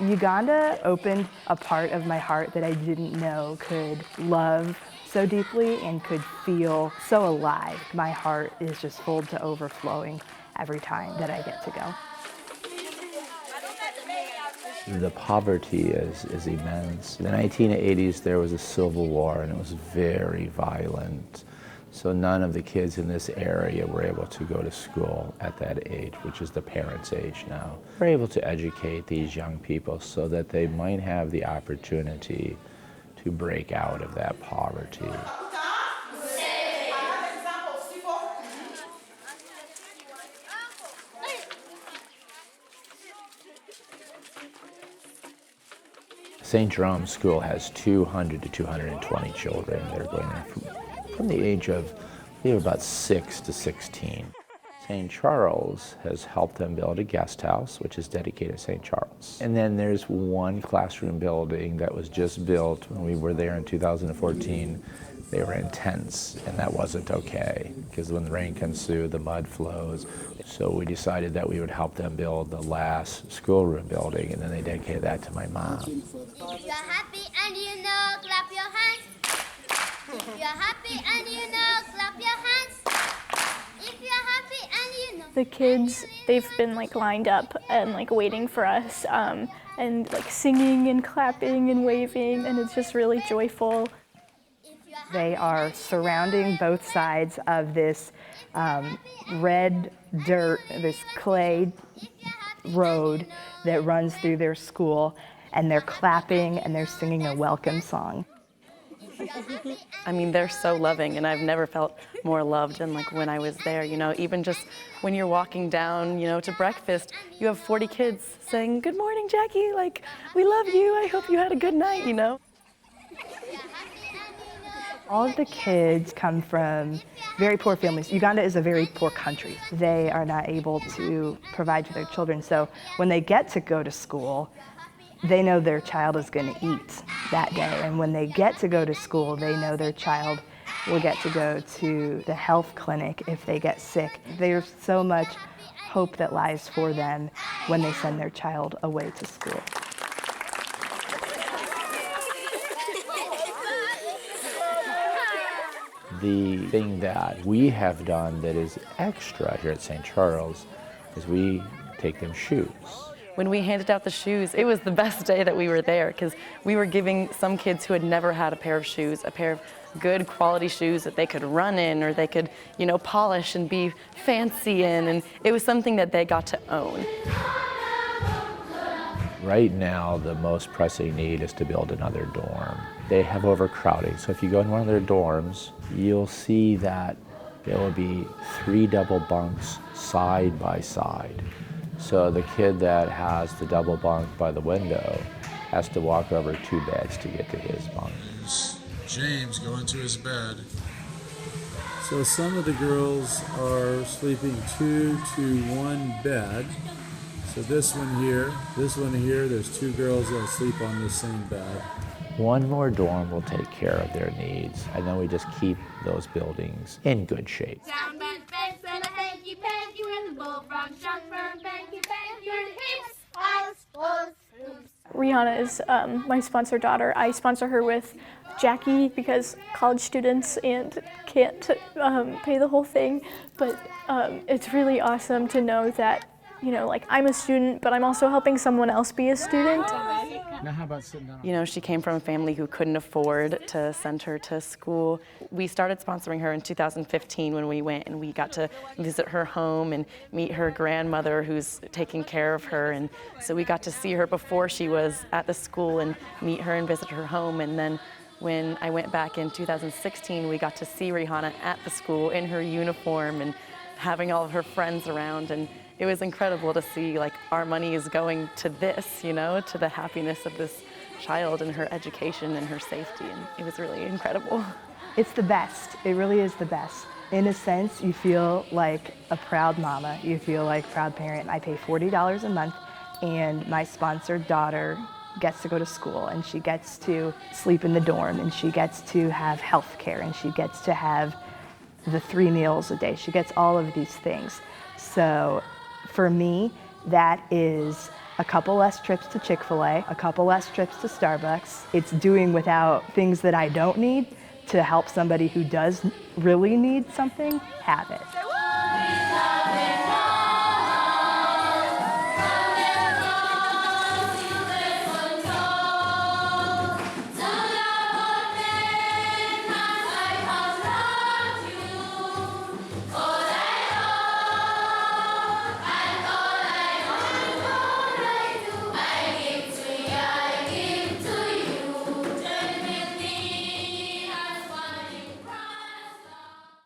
Uganda opened a part of my heart that I didn't know could love so deeply and could feel so alive. My heart is just full to overflowing every time that I get to go. The poverty is immense. In the 1980s, there was a civil war, and it was very violent. So none of the kids in this area were able to go to school at that age, which is the parents' age now. We're able to educate these young people so that they might have the opportunity to break out of that poverty. St. Jerome School has 200 to 220 children that are going there from the age of about 6 to 16. St. Charles has helped them build a guest house, which is dedicated to St. Charles. And then there's one classroom building that was just built when we were there in 2014. They were in tents, and that wasn't okay, because when the rain comes through, the mud flows. So we decided that we would help them build the last schoolroom building, and then they dedicated that to my mom. If you're happy and you know, clap your hands. If you're happy and you know, clap your hands. If you're happy and you know. The kids, they've been like lined up and like waiting for us, and like singing and clapping and waving, and it's just really joyful. They are surrounding both sides of this red dirt, this clay road that runs through their school, and they're clapping and they're singing a welcome song. I mean, they're so loving, and I've never felt more loved than like when I was there, you know, even just when you're walking down, you know, to breakfast, you have 40 kids saying, "Good morning, Jackie, like, we love you, I hope you had a good night," you know. All of the kids come from very poor families. Uganda is a very poor country. They are not able to provide for their children, so when they get to go to school, they know their child is going to eat that day. And when they get to go to school, they know their child will get to go to the health clinic if they get sick. There's so much hope that lies for them when they send their child away to school. The thing that we have done that is extra here at St. Charles is we take them shoes. When we handed out the shoes, it was the best day that we were there, because we were giving some kids who had never had a pair of shoes, a pair of good quality shoes that they could run in, or they could, you know, polish and be fancy in, and it was something that they got to own. Right now, the most pressing need is to build another dorm. They have overcrowding, so if you go in one of their dorms, you'll see that there will be 3 double bunks side by side. So the kid that has the double bunk by the window has to walk over 2 beds to get to his bunk. James going to his bed. So some of the girls are sleeping 2 to 1 bed. So this one here, there's 2 girls that sleep on the same bed. One more dorm will take care of their needs, and then we just keep those buildings in good shape. Down back beds and a hanky panky with the bullfrog jumper, banky banky with hips, eyes, balls, hoops. Rihanna is my sponsor daughter. I sponsor her with Jackie because college students and can't pay the whole thing, but it's really awesome to know that, you know, like, I'm a student, but I'm also helping someone else be a student. Now how about sitting down? You know, she came from a family who couldn't afford to send her to school. We started sponsoring her in 2015 when we went and we got to visit her home and meet her grandmother who's taking care of her. And so we got to see her before she was at the school and meet her and visit her home. And then when I went back in 2016, we got to see Rihanna at the school in her uniform and having all of her friends around. And it was incredible to see, like, our money is going to this, you know, to the happiness of this child and her education and her safety, and it was really incredible. It's the best. It really is the best. In a sense, you feel like a proud mama. You feel like a proud parent. I pay $40 a month, and my sponsored daughter gets to go to school, and she gets to sleep in the dorm, and she gets to have health care, and she gets to have the 3 meals a day. She gets all of these things. So for me, that is a couple less trips to Chick-fil-A, a couple less trips to Starbucks. It's doing without things that I don't need to help somebody who does really need something have it.